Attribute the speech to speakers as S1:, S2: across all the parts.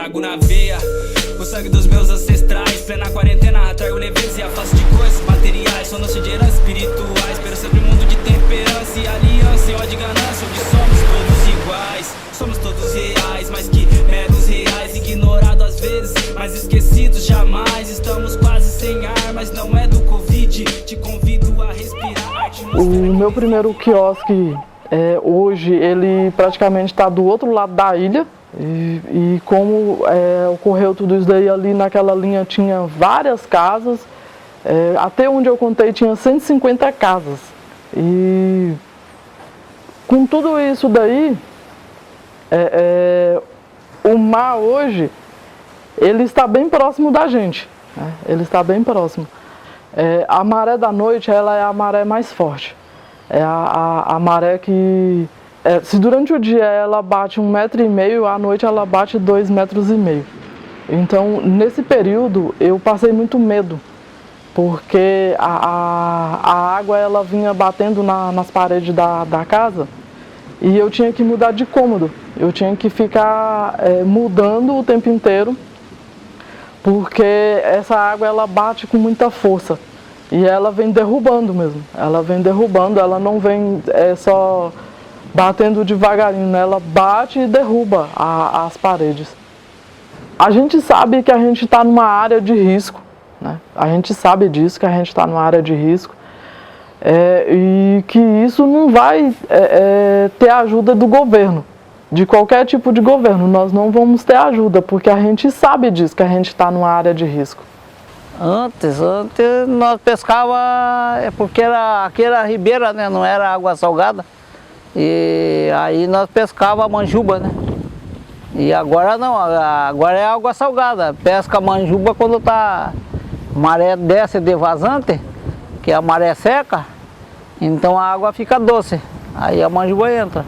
S1: trago na veia o sangue dos meus ancestrais. Plena quarentena, trago leveza e afasto de coisas materiais. Sou nosso de heranças espirituais. Espero sempre um mundo de temperança e aliança, sem ódio e ganância, onde somos todos iguais. Somos todos reais, mais que meros reais. Ignorados às vezes, mas esquecidos jamais. Estamos quase sem ar, mas não é do Covid. Te convido a respirar.
S2: O meu primeiro quiosque, hoje, ele praticamente está do outro lado da ilha. E como ocorreu tudo isso daí, ali naquela linha tinha várias casas. Até onde eu contei tinha 150 casas. E com tudo isso daí, o mar hoje, ele está bem próximo da gente, né? Ele está bem próximo. A maré da noite, ela é a maré mais forte. É a maré que, se durante o dia ela bate 1,5 metro, à noite ela bate 2,5 metros. Então, nesse período, eu passei muito medo, porque a água ela vinha batendo nas paredes da casa e eu tinha que mudar de cômodo. Eu tinha que ficar mudando o tempo inteiro, porque essa água ela bate com muita força e ela vem derrubando mesmo. Ela vem derrubando, ela não vem só batendo devagarinho, né? Ela bate e derruba as paredes. A gente sabe que a gente está numa área de risco, né? A gente sabe disso, que a gente está numa área de risco, e que isso não vai ter ajuda do governo, de qualquer tipo de governo. Nós não vamos ter ajuda, porque a gente sabe disso, que a gente está numa área de risco.
S3: Antes nós pescava, porque aqui era ribeira, né? Não era água salgada. E aí nós pescava manjuba, né? E agora não, agora é água salgada. Pesca manjuba quando tá maré desce de vazante, que é a maré seca, então a água fica doce. Aí a manjuba entra.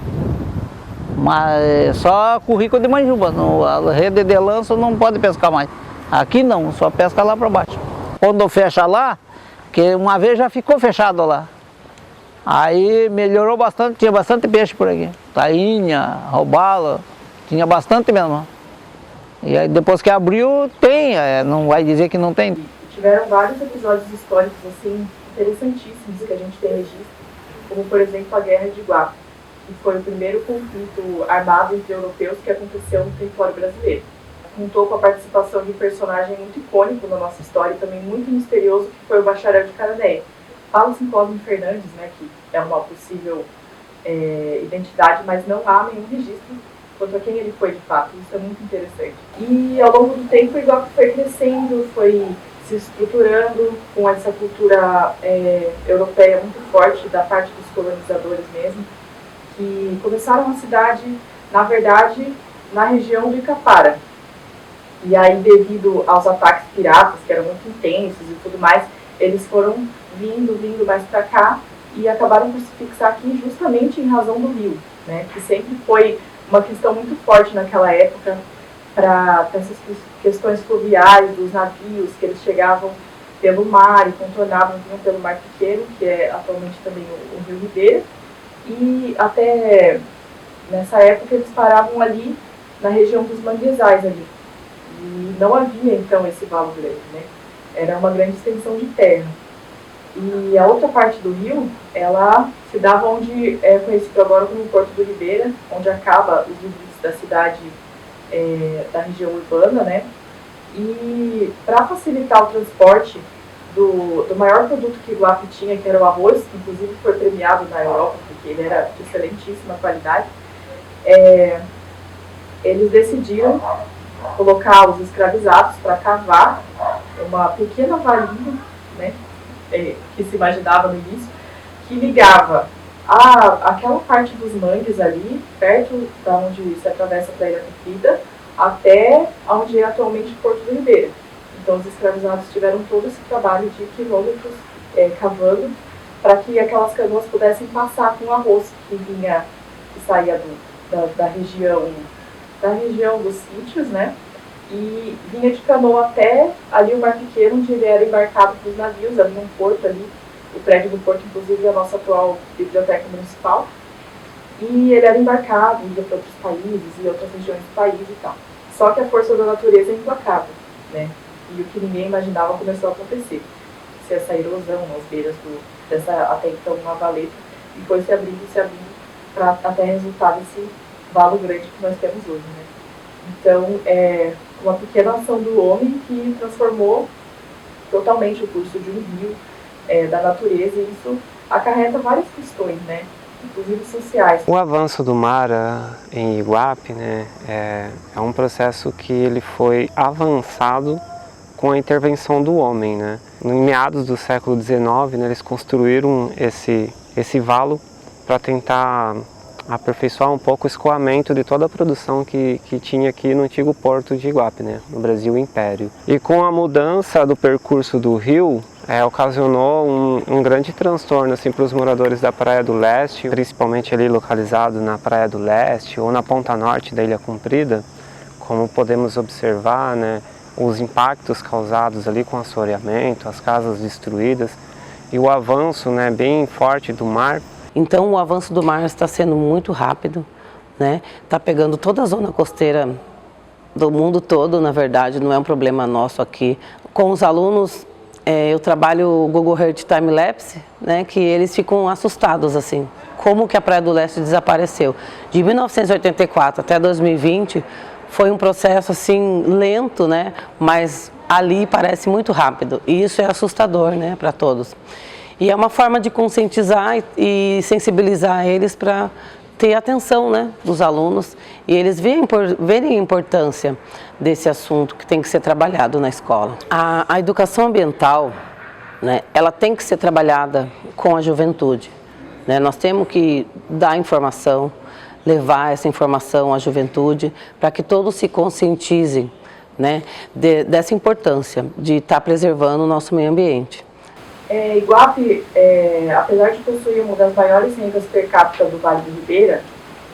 S3: Mas só currículo de manjuba, a rede de lanço não pode pescar mais. Aqui não, só pesca lá para baixo. Quando fecha lá, que uma vez já ficou fechado lá. Aí melhorou bastante, tinha bastante peixe por aqui. Tainha, robalo, tinha bastante mesmo. E aí depois que abriu, tem, não vai dizer que não tem.
S4: Tiveram vários episódios históricos assim, interessantíssimos que a gente tem registro, como por exemplo a Guerra de Iguape, que foi o primeiro conflito armado entre europeus que aconteceu no território brasileiro. Contou com a participação de um personagem muito icônico na nossa história e também muito misterioso, que foi o Bacharel de Cananéia. Fala-se em Cosme Fernandes, né, que é uma possível identidade, mas não há nenhum registro quanto a quem ele foi de fato. Isso é muito interessante. E ao longo do tempo o Iguape foi crescendo, foi se estruturando com essa cultura europeia muito forte da parte dos colonizadores mesmo, que começaram a cidade, na verdade, na região do Icapara. E aí, devido aos ataques piratas, que eram muito intensos e tudo mais, eles foram vindo mais para cá e acabaram por se fixar aqui justamente em razão do rio, né, que sempre foi uma questão muito forte naquela época para essas questões fluviais dos navios, que eles chegavam pelo mar e contornavam, vinham pelo Mar Pequeno, que é atualmente também o Rio Ribeira, e até nessa época eles paravam ali na região dos manguezais ali. E não havia, então, esse valo grande, né? Era uma grande extensão de terra. E a outra parte do rio, ela se dava onde é conhecido agora como Porto do Ribeira, onde acaba os limites da cidade, da região urbana, né? E para facilitar o transporte do maior produto que Iguape tinha, que era o arroz, que inclusive foi premiado na Europa, porque ele era de excelentíssima qualidade, eles decidiram colocar os escravizados para cavar uma pequena valinha, né, que se imaginava no início, que ligava aquela parte dos mangues ali, perto da onde se atravessa para a Ilha Comprida, até onde é atualmente Porto do Ribeira. Então os escravizados tiveram todo esse trabalho de quilômetros cavando para que aquelas canoas pudessem passar com o arroz que saía da região dos sítios, né? E vinha de canoa até ali o Mar Pequeno, onde ele era embarcado para os navios, havia um porto ali, o prédio do porto, inclusive, é a nossa atual biblioteca municipal. E ele era embarcado, ia para outros países e outras regiões do país e tal. Só que a força da natureza é implacável, né? E o que ninguém imaginava começou a acontecer. Essa erosão nas beiras dessa até então uma valeta, e foi se abrindo, para até resultar nesse valo grande que nós temos hoje, né? Então, é uma pequena ação do homem que transformou totalmente o curso de um rio, da natureza, e isso acarreta várias questões, né? Inclusive sociais.
S5: O avanço do mar em Iguape, né, é um processo que ele foi avançado com a intervenção do homem, né? Em meados do século XIX, né, eles construíram esse valo para tentar aperfeiçoar um pouco o escoamento de toda a produção que tinha aqui no antigo porto de Iguape, né, no Brasil Império. E com a mudança do percurso do rio, ocasionou um grande transtorno assim, para os moradores da Praia do Leste, principalmente ali localizado na Praia do Leste ou na ponta norte da Ilha Comprida, como podemos observar, né, os impactos causados ali com o assoreamento, as casas destruídas e o avanço, né, bem forte do mar.
S6: Então o avanço do mar está sendo muito rápido, né? Está pegando toda a zona costeira do mundo todo, na verdade, não é um problema nosso aqui. Com os alunos, eu trabalho o Google Earth Time Lapse, né, que eles ficam assustados assim, como que a Praia do Leste desapareceu. De 1984 até 2020 foi um processo assim lento, né, mas ali parece muito rápido e isso é assustador, né, para todos. E é uma forma de conscientizar e sensibilizar eles para ter atenção, né, dos alunos e eles verem a importância desse assunto que tem que ser trabalhado na escola. A educação ambiental, né, ela tem que ser trabalhada com a juventude, né? Nós temos que dar informação, levar essa informação à juventude para que todos se conscientizem, né, dessa importância de estar preservando o nosso meio ambiente.
S4: Iguape, apesar de possuir uma das maiores rendas per capita do Vale do Ribeira,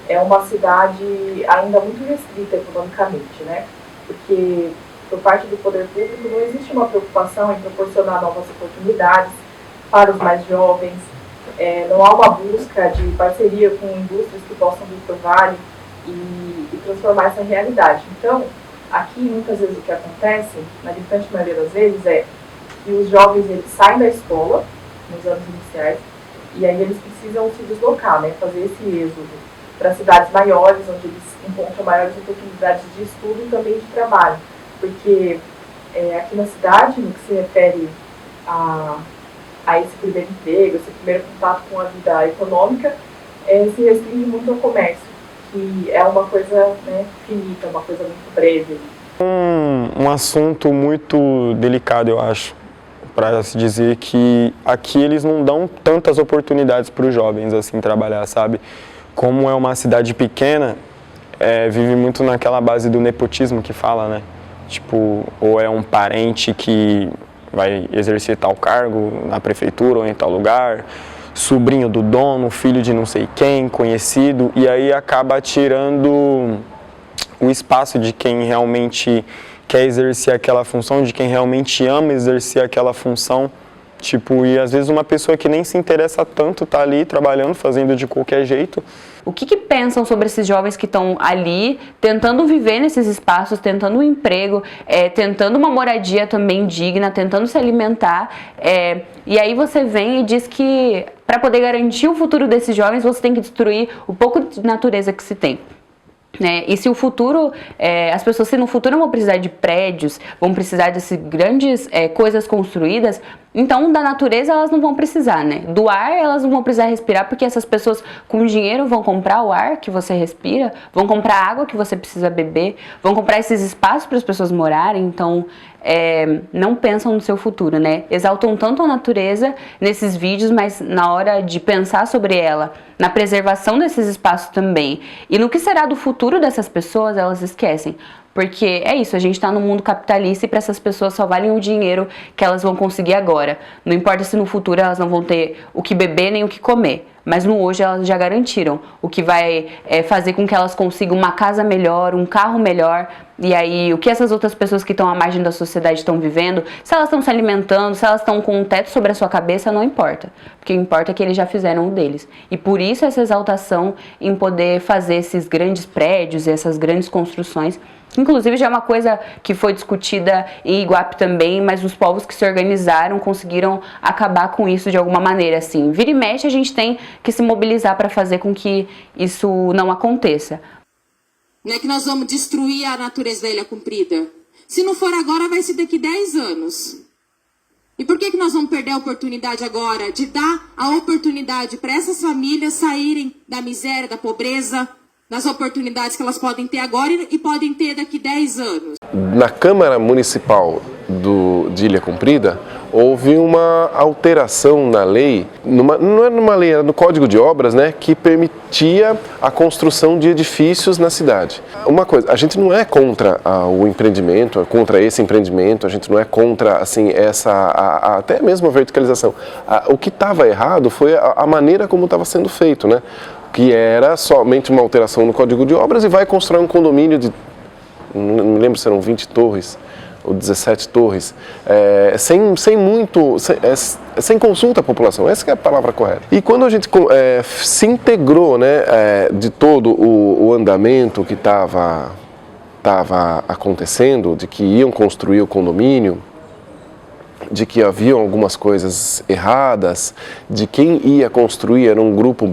S4: é uma cidade ainda muito restrita economicamente, né? Porque, por parte do poder público, não existe uma preocupação em proporcionar novas oportunidades para os mais jovens, não há uma busca de parceria com indústrias que possam vir para o Vale e transformar essa realidade. Então, aqui, muitas vezes, o que acontece, na gritante maioria das vezes, que os jovens eles saem da escola nos anos iniciais e aí eles precisam se deslocar, né, fazer esse êxodo para cidades maiores, onde eles encontram maiores oportunidades de estudo e também de trabalho, porque aqui na cidade, no que se refere a esse primeiro emprego, esse primeiro contato com a vida econômica, se restringe muito ao comércio, que é uma coisa, né, finita, uma coisa muito breve.
S7: Um assunto muito delicado, eu acho, para se dizer que aqui eles não dão tantas oportunidades para os jovens assim trabalhar, sabe? Como é uma cidade pequena, vive muito naquela base do nepotismo que fala, né? Tipo, ou é um parente que vai exercer tal cargo na prefeitura ou em tal lugar, sobrinho do dono, filho de não sei quem, conhecido, e aí acaba tirando o espaço de quem realmente quer exercer aquela função, de quem realmente ama exercer aquela função, tipo, e às vezes uma pessoa que nem se interessa tanto tá ali trabalhando, fazendo de qualquer jeito.
S8: O que pensam sobre esses jovens que estão ali, tentando viver nesses espaços, tentando um emprego, tentando uma moradia também digna, tentando se alimentar, e aí você vem e diz que para poder garantir o futuro desses jovens, você tem que destruir o pouco de natureza que se tem. E se o futuro, as pessoas se no futuro vão precisar de prédios, vão precisar dessas grandes coisas construídas, então da natureza elas não vão precisar, né? Do ar elas não vão precisar respirar, porque essas pessoas com dinheiro vão comprar o ar que você respira, vão comprar a água que você precisa beber, vão comprar esses espaços para as pessoas morarem, então não pensam no seu futuro, né? Exaltam tanto a natureza nesses vídeos, mas na hora de pensar sobre ela, na preservação desses espaços também, e no que será do futuro dessas pessoas, elas esquecem. Porque é isso, a gente está no mundo capitalista e para essas pessoas só valem o dinheiro que elas vão conseguir agora. Não importa se no futuro elas não vão ter o que beber nem o que comer. mas no hoje elas já garantiram, o que vai fazer com que elas consigam uma casa melhor, um carro melhor. E aí, o que essas outras pessoas que estão à margem da sociedade estão vivendo, se elas estão se alimentando, se elas estão com um teto sobre a sua cabeça, não importa. Porque o que importa é que eles já fizeram o deles. E por isso essa exaltação em poder fazer esses grandes prédios e essas grandes construções. Inclusive, já é uma coisa que foi discutida em Iguape também, mas os povos que se organizaram conseguiram acabar com isso de alguma maneira, assim. Vira e mexe, a gente tem que se mobilizar para fazer com que isso não aconteça.
S9: Não é que nós vamos destruir a natureza da Ilha Comprida. Se não for agora, vai ser daqui 10 anos. E por que nós vamos perder a oportunidade agora de dar a oportunidade para essas famílias saírem da miséria, da pobreza, das oportunidades que elas podem ter agora e podem ter daqui 10 anos?
S10: Na Câmara Municipal de Ilha Comprida, houve uma alteração na lei, não era numa lei, era no Código de Obras, né, que permitia a construção de edifícios na cidade. Uma coisa, a gente não é contra o empreendimento, contra esse empreendimento, a gente não é contra assim, até mesmo a verticalização. O que estava errado foi a maneira como estava sendo feito, né, que era somente uma alteração no Código de Obras e vai construir um condomínio de, não me lembro se eram 20 torres, ou 17 torres, sem consulta à população, essa que é a palavra correta. E quando a gente se integrou, né, de todo o andamento que estava acontecendo, de que iam construir o condomínio, de que haviam algumas coisas erradas, de quem ia construir era um grupo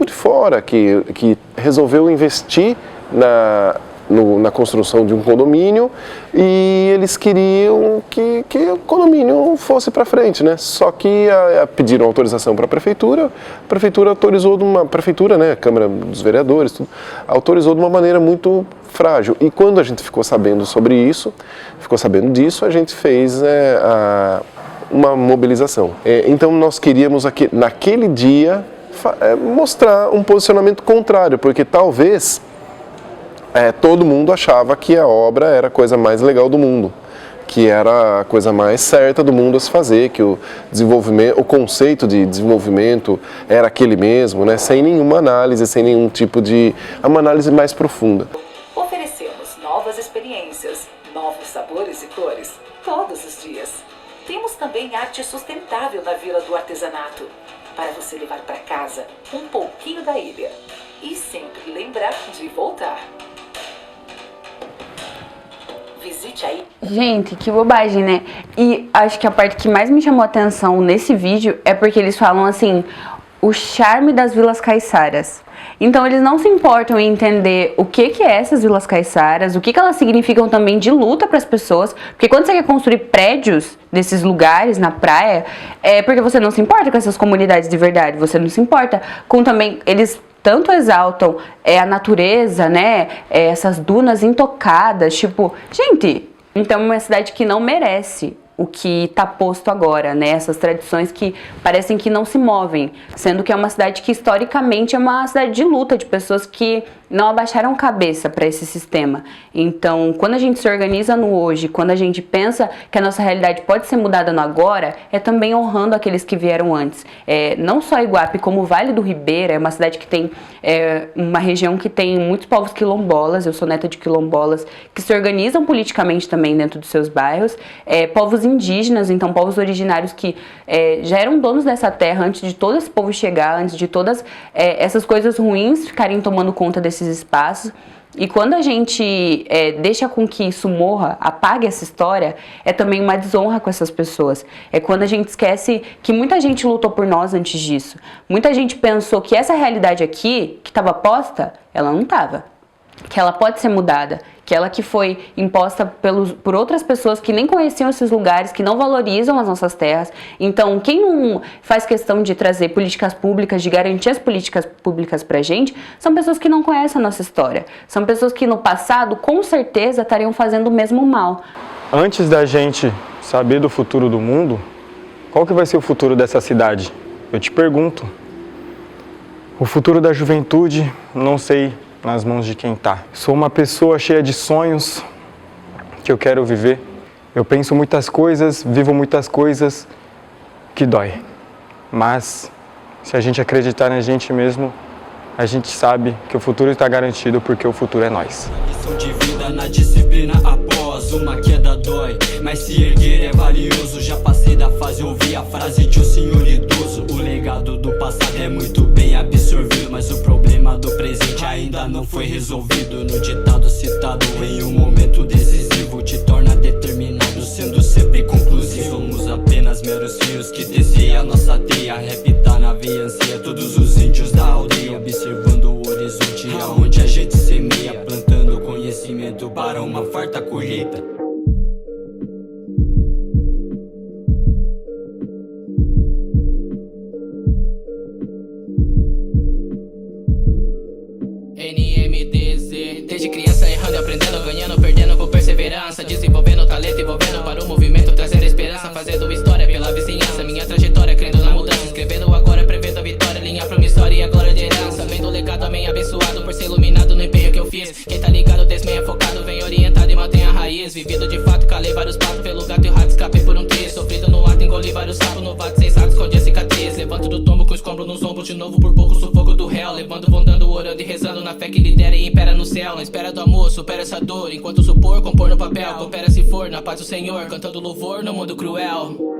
S10: de fora que resolveu investir na construção de um condomínio e eles queriam que o condomínio fosse para frente, né? Só que pediram autorização para a prefeitura autorizou né? A Câmara dos Vereadores, tudo, autorizou de uma maneira muito frágil. E quando a gente ficou sabendo disso, a gente fez uma mobilização. Então nós queríamos naquele dia mostrar um posicionamento contrário, porque talvez todo mundo achava que a obra era a coisa mais legal do mundo, que era a coisa mais certa do mundo a se fazer, que o conceito de desenvolvimento era aquele mesmo, né, sem nenhuma análise, sem nenhum tipo de... uma análise mais profunda.
S11: Oferecemos novas experiências, novos sabores e cores, todos os dias. Temos também arte sustentável na Vila do Artesanato, para você levar para casa um pouquinho da ilha e sempre lembrar de voltar. Visite aí.
S8: Gente, que bobagem, né? E acho que a parte que mais me chamou a atenção nesse vídeo é porque eles falam assim, o charme das vilas caiçaras. Então eles não se importam em entender o que é essas vilas caiçaras, o que elas significam também de luta para as pessoas, porque quando você quer construir prédios desses lugares na praia, é porque você não se importa com essas comunidades de verdade, você não se importa com também, eles tanto exaltam a natureza, né, essas dunas intocadas, tipo, gente, então é uma cidade que não merece o que está posto agora, né? Essas tradições que parecem que não se movem, sendo que é uma cidade que historicamente é uma cidade de luta, de pessoas que não abaixaram cabeça para esse sistema. Então, quando a gente se organiza no hoje, quando a gente pensa que a nossa realidade pode ser mudada no agora, é também honrando aqueles que vieram antes. Não só Iguape, como o Vale do Ribeira, é uma cidade que tem uma região que tem muitos povos quilombolas, eu sou neta de quilombolas, que se organizam politicamente também dentro dos seus bairros, povos indígenas, então povos originários que já eram donos dessa terra antes de todo esse povo chegar, antes de todas essas coisas ruins ficarem tomando conta desses espaços. E quando a gente deixa com que isso morra, apague essa história, é também uma desonra com essas pessoas. É quando a gente esquece que muita gente lutou por nós antes disso. Muita gente pensou que essa realidade aqui, que estava posta, ela não estava. Que ela pode ser mudada, que ela que foi imposta por outras pessoas que nem conheciam esses lugares, que não valorizam as nossas terras. Então, quem não faz questão de trazer políticas públicas, de garantir as políticas públicas pra gente, são pessoas que não conhecem a nossa história. São pessoas que no passado, com certeza, estariam fazendo o mesmo mal.
S7: Antes da gente saber do futuro do mundo, qual que vai ser o futuro dessa cidade? Eu te pergunto. O futuro da juventude, não sei nas mãos de quem tá. Sou uma pessoa cheia de sonhos que eu quero viver. Eu penso muitas coisas, vivo muitas coisas que dói. Mas Se a gente acreditar na gente mesmo, a gente sabe que o futuro está garantido, porque o futuro é nós.
S1: Lição de vida na disciplina após uma queda dói, mas se erguer é valioso. Já passei da fase, ouvi a frase de um senhor idoso. O legado do passado é muito bem absorvido, mas o problema do presente ainda não foi resolvido. No ditado citado, em um momento decisivo, te torna determinado, sendo sempre conclusivo. Somos apenas meros fios que desviam a nossa teia. Rap tá na veia, anseia todos os índios da aldeia, observando o horizonte aonde a gente semeia, plantando conhecimento para uma farta colheita. NMDZ, desde criança errando e aprendendo, ganhando, perdendo com perseverança, desenvolvendo talento, envolvendo para o movimento, trazendo esperança, fazendo história pela vizinhança. Minha trajetória crendo na mudança, escrevendo agora, prevendo a vitória, linha promissória e a glória de herança. Vendo o legado, amém, abençoado por ser iluminado no empenho que eu fiz. Quem tá ligado, desmenha focado, vem orientado e mantém a raiz. Vivido de fato, calei vários papos pelo gato e o rato, escapei por um triz. Sofrido no ato, engoli vários sapos, no vato, 6 ratos, esconde a cicatriz. Levanto do tombo com escombro nos ombros, de novo por pouco sufoco do réu. Levando, vondando, orando e rezando na fé que lidera e impera no céu. Na espera do amor, supera essa dor, enquanto supor, compor no papel. Coopera se for, na paz do Senhor, cantando louvor no mundo cruel.